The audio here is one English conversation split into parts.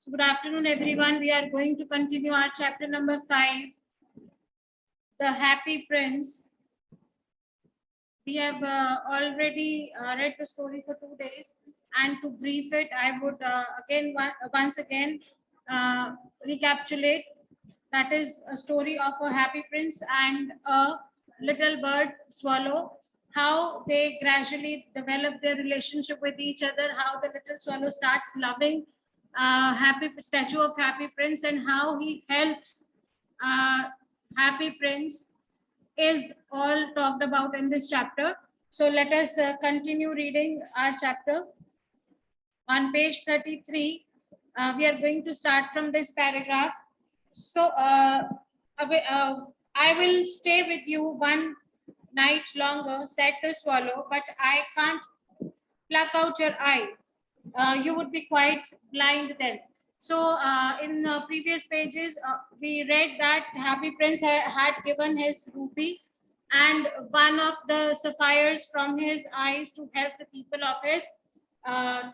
So good afternoon, everyone. We are going to continue our chapter number 5, The Happy Prince. We have already read the story for 2 days, and to brief it, I would once again recapitulate. That is a story of a happy prince and a little bird swallow, how they gradually develop their relationship with each other, how the little swallow starts loving happy statue of happy prince, and how he helps uh, happy prince is all talked about in this chapter. So let us continue reading our chapter. On page 33, we are going to start from this paragraph. So I will stay with you one night longer, said the swallow, but I can't pluck out your eye. You would be quite blind then. So in previous pages, we read that Happy Prince had given his rupee and one of the sapphires from his eyes to help the people of his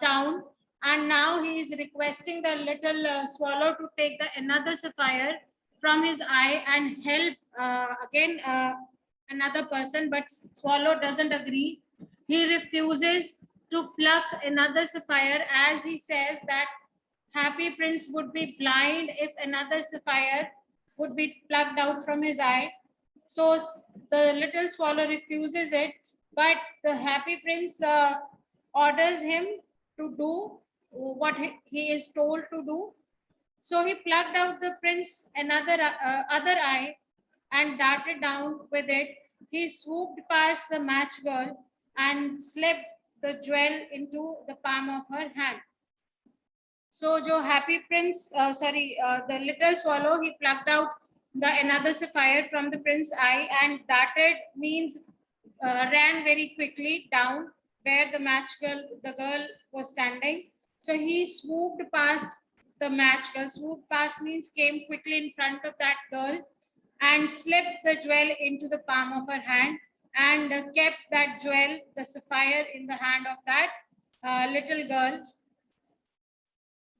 town. And now he is requesting the little swallow to take the another sapphire from his eye and help again another person, but swallow doesn't agree. He refuses to pluck another sapphire, as he says that Happy Prince would be blind if another sapphire would be plucked out from his eye. So the little swallow refuses it, but the Happy Prince orders him to do what he is told to do. So he plucked out the prince another other eye and darted down with it. He swooped past the match girl and slipped the jewel into the palm of her hand. So जो happy prince, the little swallow, he plucked out the another sapphire from the prince's eye and darted means ran very quickly down where the girl was standing. So he swooped past the match girl. Swooped past means came quickly in front of that girl and slipped the jewel into the palm of her hand and kept that jewel, the sapphire, in the hand of that little girl.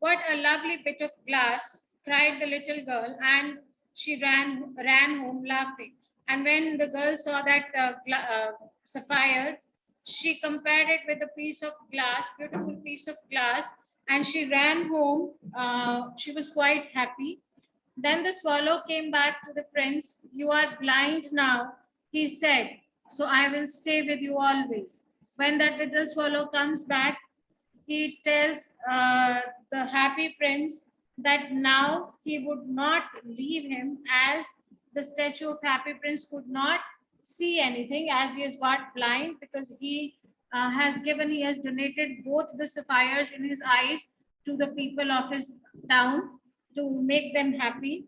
What a lovely bit of glass, cried the little girl, and she ran home laughing. And when the girl saw that sapphire, she compared it with a piece of glass, beautiful piece of glass, and she ran home. She was quite happy. Then the swallow came back to the prince. You are blind now, he said, so I will stay with you always. When that little swallow comes back, he tells the happy prince that now he would not leave him, as the statue of happy prince could not see anything as he has got blind, because he has donated both the sapphires in his eyes to the people of his town to make them happy.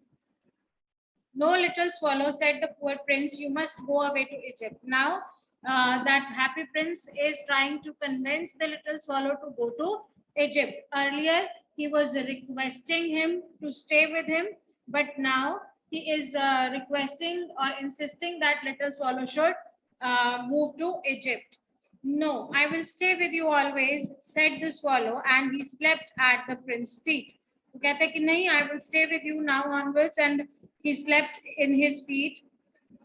No, little swallow, said the poor prince, you must go away to Egypt. Now that happy prince is trying to convince the little swallow to go to Egypt. Earlier, he was requesting him to stay with him, but now he is requesting or insisting that little swallow should move to Egypt. No, I will stay with you always, said the swallow, and he slept at the prince's feet. तो कहते हैं कि नहीं, I will stay with you now onwards, and he slept in his feet.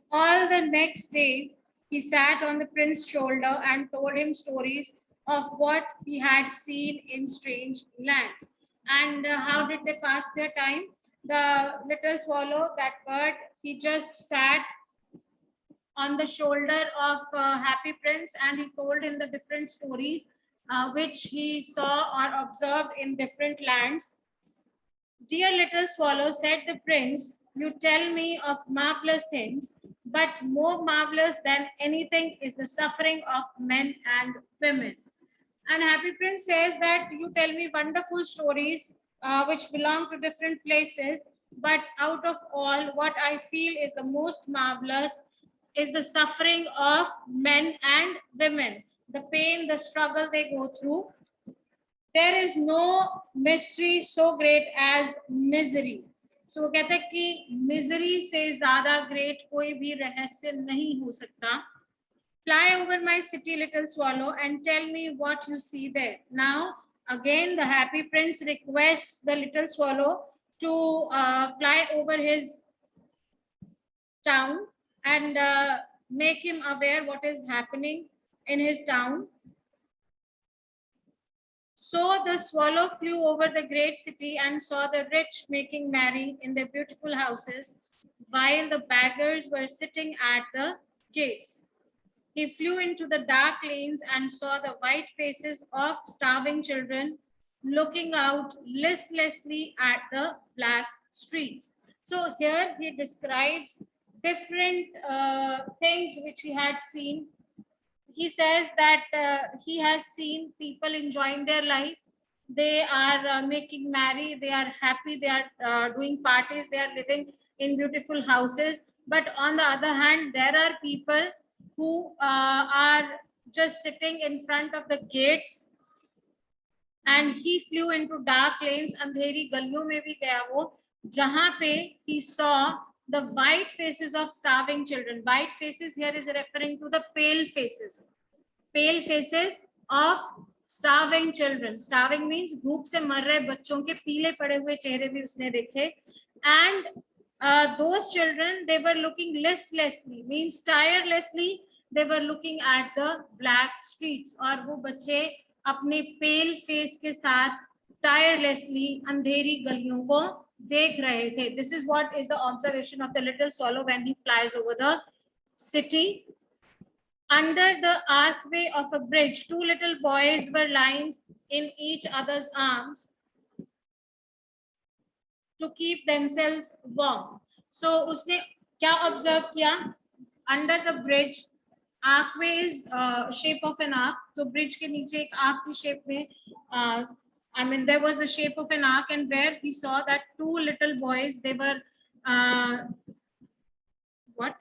All the next day, he sat on the prince's shoulder and told him stories of what he had seen in strange lands. And how did they pass their time? The little swallow, that bird, he just sat on the shoulder of Happy Prince, and he told him the different stories which he saw or observed in different lands. Dear little swallow, said the prince, you tell me of marvelous things, but more marvelous than anything is the suffering of men and women. And Happy Prince says that you tell me wonderful stories which belong to different places, but out of all, what I feel is the most marvelous is the suffering of men and women, the pain, the struggle they go through. There is no mystery so great as misery. So वो कहते हैं कि misery से ज़्यादा great कोई भी रहस्य नहीं हो सकता. Fly over my city, little swallow, and tell me what you see there. Now Again, the happy prince requests the little swallow to fly over his town and make him aware what is happening in his town. So the swallow flew over the great city and saw the rich making merry in their beautiful houses, while the beggars were sitting at the gates. He flew into the dark lanes and saw the white faces of starving children looking out listlessly at the black streets. So here he describes different things which he had seen. He says that he has seen people enjoying their life. They are making merry, they are happy, they are doing parties, they are living in beautiful houses. But on the other hand, there are people who are just sitting in front of the gates. And he flew into dark lanes, अंधेरी गलियों में भी गया वो, जहां पे he saw the white faces of starving children. White faces here is referring to the pale faces. Pale faces of starving children. Starving means भूख से मर रहे बच्चों के पीले पड़े हुए चेहरे भी उसने देखे. And those children, they were looking listlessly, means tirelessly, they were looking at the black streets. और वो बच्चे अपने pale face के साथ tirelessly अंधेरी गलियों को देख रहे थे. This is what is the observation of the little swallow when he flies over the city. Under the archway of a bridge, two little boys were lying in each other's arms to keep themselves warm. So उसने क्या observe किया? Under the bridge, archway is shape of an arc. तो bridge के नीचे एक arc की shape में I mean there was a shape of an arc, and where we saw that two little boys, they were what?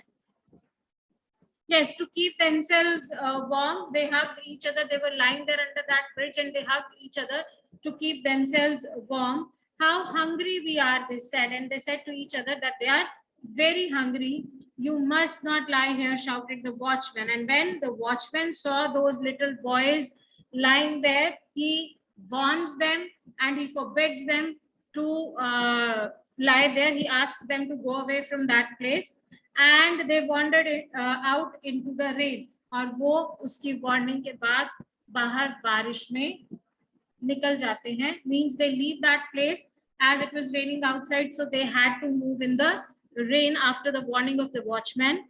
Yes, to keep themselves warm, they hugged each other. They were lying there under that bridge and they hugged each other to keep themselves warm. How hungry we are, they said. And they said to each other that they are very hungry. You must not lie here, shouted the watchman. And when the watchman saw those little boys lying there, he warns them and he forbids them to lie there. He asks them to go away from that place. And they wandered out into the rain. और वो उसकी warning के बाद बाहर बारिश में निकल जाते हैं. Means they leave that place as it was raining outside, so they had to move in the rain after the warning of the watchman.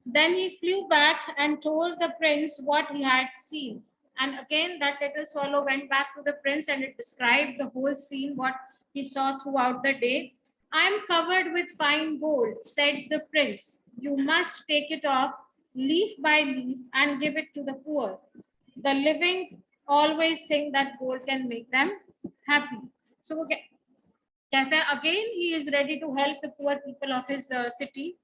Then he flew back and told the prince what he had seen. And again, that little swallow went back to the prince and it described the whole scene, what he saw throughout the day. I am covered with fine gold, said the prince. You must take it off leaf by leaf and give it to the poor. The living always think that gold can make them happy. So okay, again, he is ready to help the poor people of his city.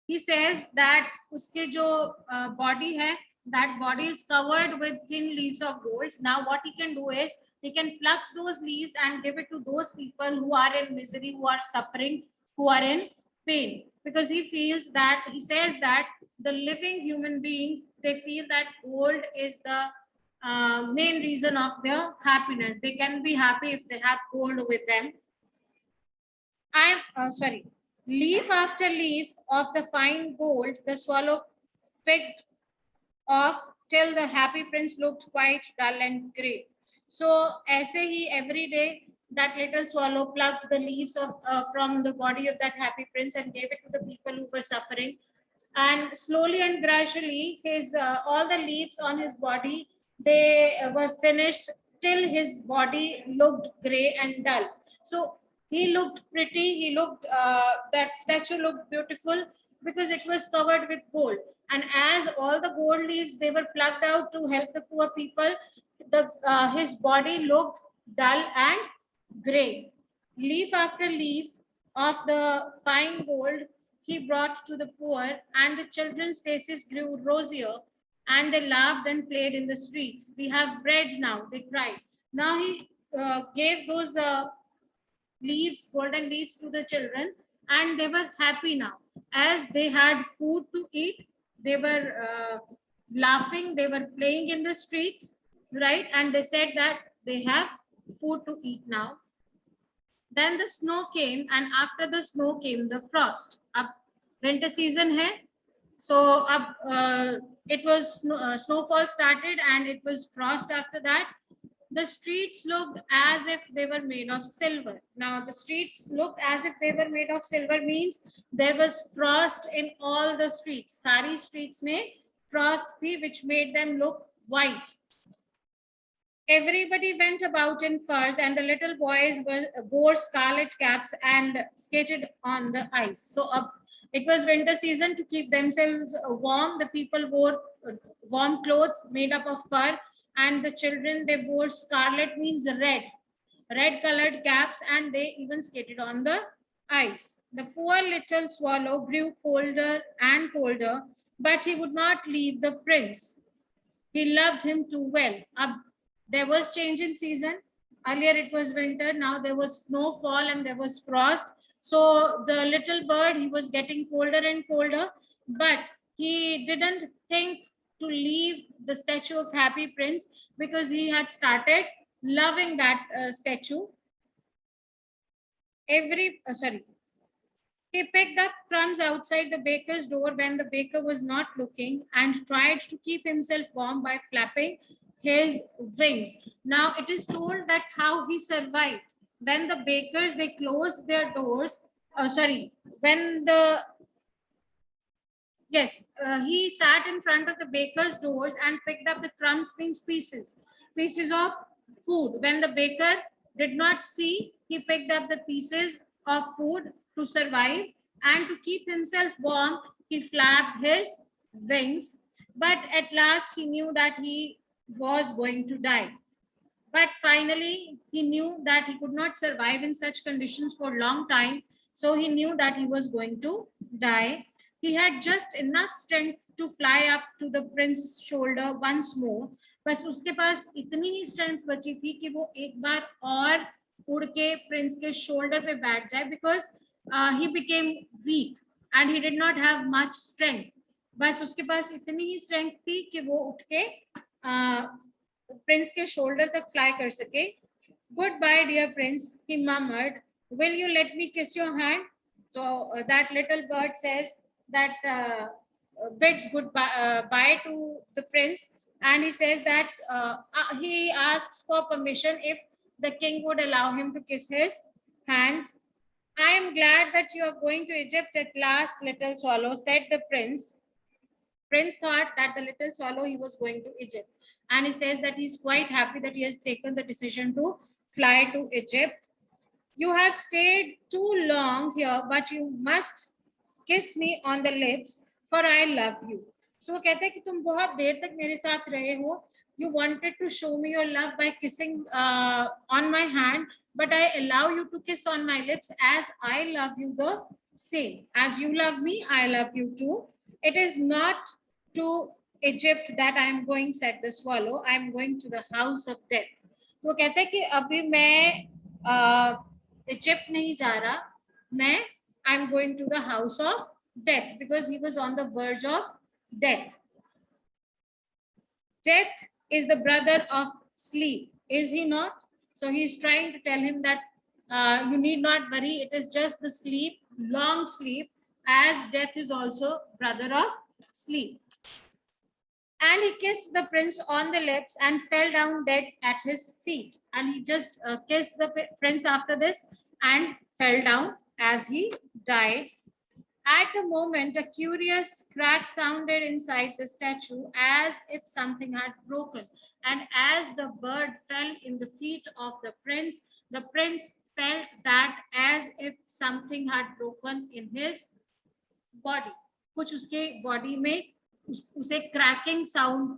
He says that uske jo body hai, that body is covered with thin leaves of gold. Now what he can do is he can pluck those leaves and give it to those people who are in misery, who are suffering, who are in pain. Because he feels that, he says that the living human beings, they feel that gold is the main reason of their happiness. They can be happy if they have gold with them. Sorry. Leaf after leaf of the fine gold, the swallow picked off till the happy prince looked quite dull and grey. So, ऐसे ही every day that little swallow plucked the leaves of from the body of that happy prince and gave it to the people who were suffering. And slowly and gradually, his all the leaves on his body, they were finished till his body looked grey and dull. So he looked pretty. He looked that statue looked beautiful because it was covered with gold. And as all the gold leaves, they were plucked out to help the poor people, the his body looked dull and gray. Leaf after leaf of the fine gold he brought to the poor, and the children's faces grew rosier, and they laughed and played in the streets. We have bread now, they cried. Now he gave those leaves, golden leaves, to the children, and they were happy now. As they had food to eat, they were laughing, they were playing in the streets, right? And they said that they have food to eat now. Then the snow came, and after the snow came the frost. Ab winter season hai, so it was snowfall started, and it was frost after that. The streets looked as if they were made of silver. Now, the streets looked as if they were made of silver means there was frost in all the streets. Sari streets mein frost thi, which made them look white. Everybody went about in furs, and the little boys wore scarlet caps and skated on the ice. So it was winter season. To keep themselves warm, the people wore warm clothes made up of fur, and the children, they wore scarlet, means red colored caps, and they even skated on the ice. The poor little swallow grew colder and colder, but he would not leave the prince. He loved him too well. There was change in season. Earlier it was winter, now there was snowfall and there was frost. So the little bird, he was getting colder and colder, but he didn't think to leave the statue of Happy Prince, because he had started loving that statue. He picked up crumbs outside the baker's door when the baker was not looking, and tried to keep himself warm by flapping his wings. Now it is told that how he survived. When the bakers, they closed their doors, when the, yes, he sat in front of the baker's doors and picked up the crumbs, means pieces of food. When the baker did not see, he picked up the pieces of food to survive, and to keep himself warm, he flapped his wings. But at last he knew that he was going to die. But finally, he knew that he could not survive in such conditions for a long time. So he knew that he was going to die. He had just enough strength to fly up to the prince's shoulder once more. बस उसके पास इतनी ही strength बची थी कि वो एक बार और उड़ के प्रिंस के शोल्डर पे बैठ जाए, because he became weak and he did not have much strength. बस उसके पास इतनी ही स्ट्रेंथ थी कि वो उठ के प्रिंस के शोल्डर तक फ्लाई कर सके. Goodbye, dear prince, he murmured. Will you let me kiss your hand? So that little bird says that bids goodbye bye to the prince, and he says that he asks for permission if the king would allow him to kiss his hands. I am glad that you are going to Egypt at last, little swallow, said the prince. Prince thought that the little swallow, he was going to Egypt, and he says that he's quite happy that he has taken the decision to fly to Egypt. You have stayed too long here, but you must kiss me on the lips, for I love you. So वो कहते हैं कि तुम बहुत देर तक मेरे साथ रहे हो. You wanted to show me your love by kissing on my hand, but I allow you to kiss on my lips, as I love you the same. As you love me, I love you too. It is not to Egypt that I am going, said the swallow. I am going to the house of death. वो कहते हैं कि अभी मैं Egypt नहीं जा रहा, मैं I am going to the house of death, because he was on the verge of death. Death is the brother of sleep, is he not? So he is trying to tell him that you need not worry, it is just the sleep, long sleep, as death is also brother of sleep. And he kissed the prince on the lips and fell down dead at his feet. And he just kissed the prince after this and fell down as he died. At the moment, a curious crack sounded inside the statue, as if something had broken. And as the bird fell in the feet of the prince felt that as if something had broken in his body. कुछ उसके body में उसे cracking sound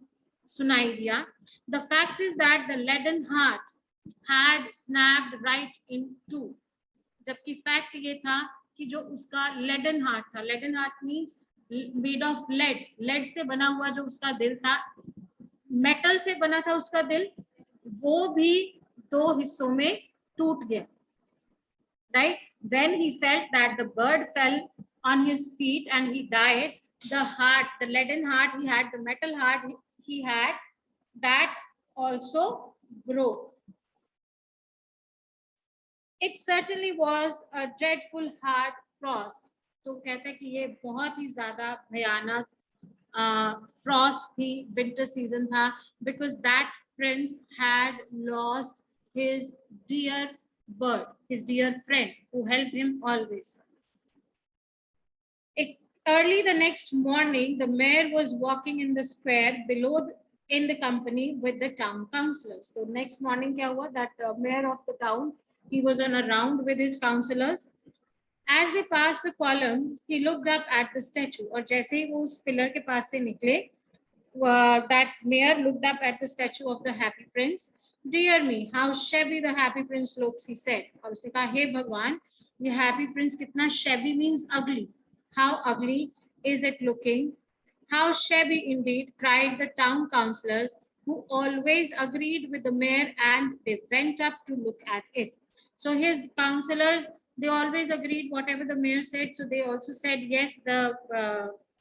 सुनाई दिया. The fact is that the leaden heart had snapped right in two. जबकि fact ये था कि जो उसका leaden heart था, leaden heart means made of lead से बना हुआ जो उसका दिल था, metal से बना था उसका दिल, वो भी दो हिस्सों में टूट गया. Right? When he felt that the bird fell on his feet and he died, the heart, the leaden heart he had, the metal heart he had, that also broke. It certainly was a dreadful hard frost. तो कहते हैं कि ये बहुत ही ज्यादा भयानक frost थी, winter season था, because that prince had lost his dear bird, his dear friend who helped him always. Early the next morning, the mayor was walking in the square below in the company with the town councillors. So next morning क्या हुआ, that mayor of the town, he was on a round with his councillors. As they passed the column, he looked up at the statue. और जैसे ही वो उस pillar के पास से निकले, that mayor looked up at the statue of the happy prince. Dear me, how shabby the happy prince looks, he said. और उसने कहा, हे भगवान, ये happy prince कितना shabby means ugly. How ugly is it looking? How shabby indeed, cried the town councillors, who always agreed with the mayor, and they went up to look at it. So his councillors, they always agreed whatever the mayor said. So they also said, yes, the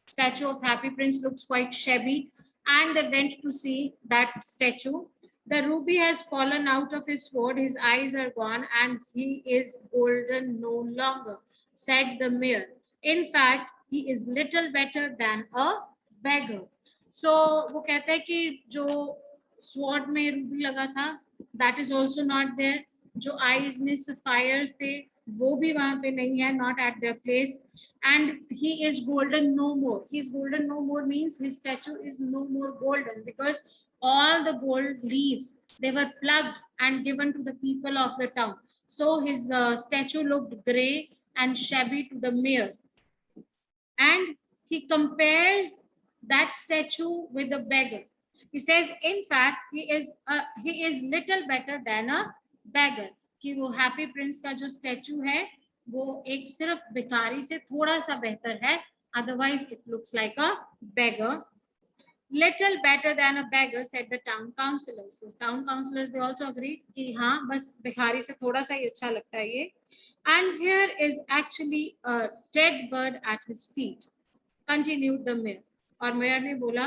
statue of Happy Prince looks quite shabby. And they went to see that statue. The ruby has fallen out of his sword, his eyes are gone, and he is golden no longer, said the mayor. In fact, he is little better than a beggar. So वो कहता है कि जो sword में ruby लगा था, that is also not there. जो eyes में sapphires थे, वो भी वहां पे नहीं है, not at their place. And he is golden no more. He is golden no more means his statue is no more golden, because all the gold leaves, they were plucked and given to the people of the town. So his statue looked gray and shabby to the mayor. And he compares that statue with a beggar. He says, in fact, he is little better than a beggar. कि वो happy Prince का जो statue है वो एक सिर्फ भिखारी से थोड़ा सा बेहतर है, otherwise it looks like a beggar. Little better than a beggar, said the town councillors. So town councillors, they also agreed कि हाँ बस भिखारी से थोड़ा सा ही अच्छा लगता है ये. And here is actually a dead bird at his feet, continued the mayor. और mayor ने बोला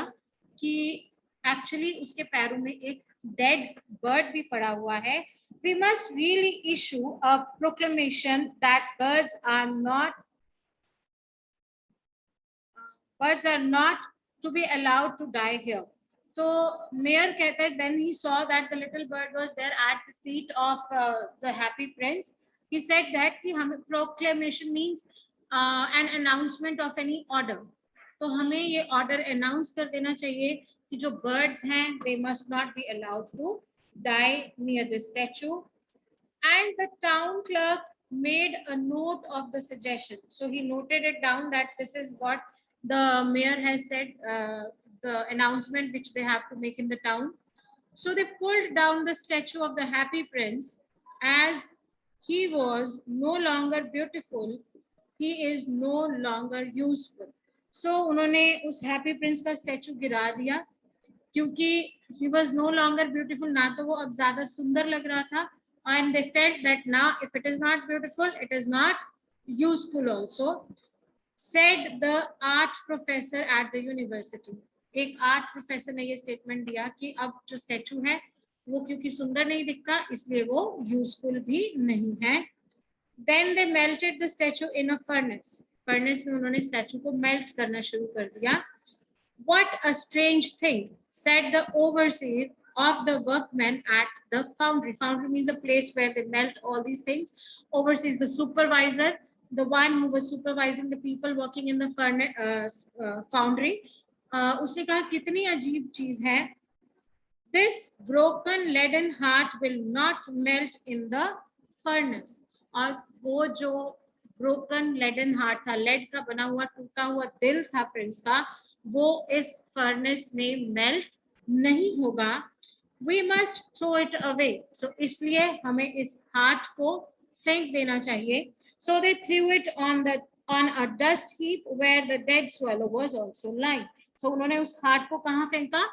कि actually उसके पैरों में एक dead bird भी पड़ा हुआ है. We must really issue a proclamation that birds are not to be allowed to die here. So mayor कहता है, when he saw that the little bird was there at the feet of the happy prince, he said that कि हमें proclamation means an announcement of any order. तो हमें ये order announce कर देना चाहिए कि जो birds हैं, they must not be allowed to die near the statue. And the town clerk made a note of the suggestion. So he noted it down that this is what the mayor has said, the announcement which they have to make in the town. So they pulled down the statue of the happy prince. As he was no longer beautiful, he is no longer useful. So उन्होंने उस happy prince का statue गिरा दिया, क्योंकि he was no longer beautiful, ना तो वो अब ज्यादा सुंदर लग रहा था, and they felt that now if it is not beautiful, it is not useful also, said the art professor at the university. एक आर्ट प्रोफेसर ने ये स्टेटमेंट दिया कि अब जो स्टैचू है वो क्योंकि सुंदर नहीं दिखता इसलिए वो यूजफुल भी नहीं है. Then they melted the statue in a furnace. Furnace में उन्होंने स्टैचू को मेल्ट करना शुरू कर दिया. What a strange thing, said the overseer of the workmen at the foundry. Foundry means a place where they melt all these things. Oversees the supervisor, the one who was supervising the people working in the foundry. उसने कहा कितनी अजीब चीज है. This broken leaden heart will not melt in the furnace. और वो जो broken leaden heart था, lead का बना हुआ टूटा हुआ दिल था प्रिंस का, वो इस फर्नेस में मेल्ट नहीं होगा. We must throw it away. So इसलिए हमें इस हार्ट को फेंक देना चाहिए. So they threw it on a dust heap where the dead swallow was also lying. So उन्होंने उस हार्ट को कहाँ फेंका?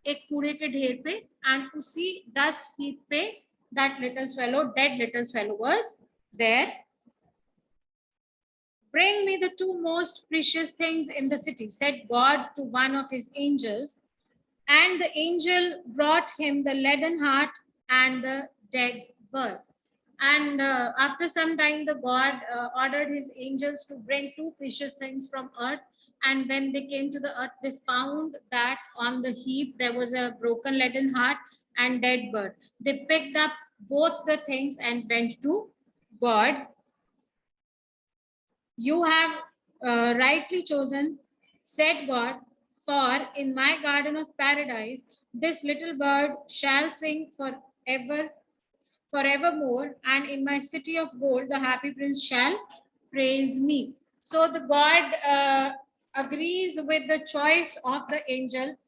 एक कूड़े के ढेर पे, and उसी dust heap पे that little swallow, dead little swallow was there. Bring me the two most precious things in the city, said God to one of his angels. And the angel brought him the leaden heart and the dead bird. And after some time, the God ordered his angels to bring two precious things from earth. And when they came to the earth, they found that on the heap there was a broken leaden heart and dead bird. They picked up both the things and went to God. You have rightly chosen, said God, for in my garden of paradise this little bird shall sing forevermore, and in my city of gold the happy prince shall praise me. So the God agrees with the choice of the angel,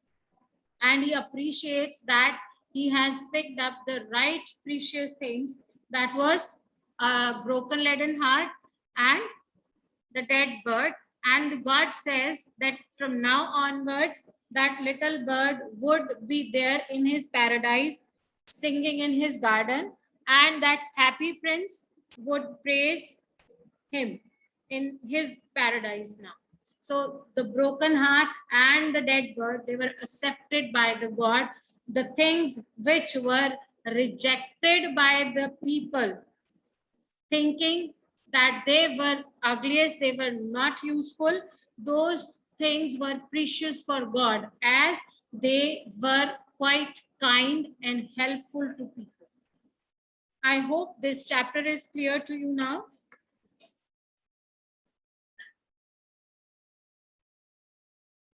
and he appreciates that he has picked up the right precious things, that was a broken leaden heart and the dead bird. And God says that from now onwards, that little bird would be there in his paradise, singing in his garden, and that happy prince would praise him in his paradise now. So the broken heart and the dead bird, they were accepted by the God. The things which were rejected by the people, thinking that they were ugliest, they were not useful, those things were precious for God, as they were quite kind and helpful to people. I hope this chapter is clear to you now.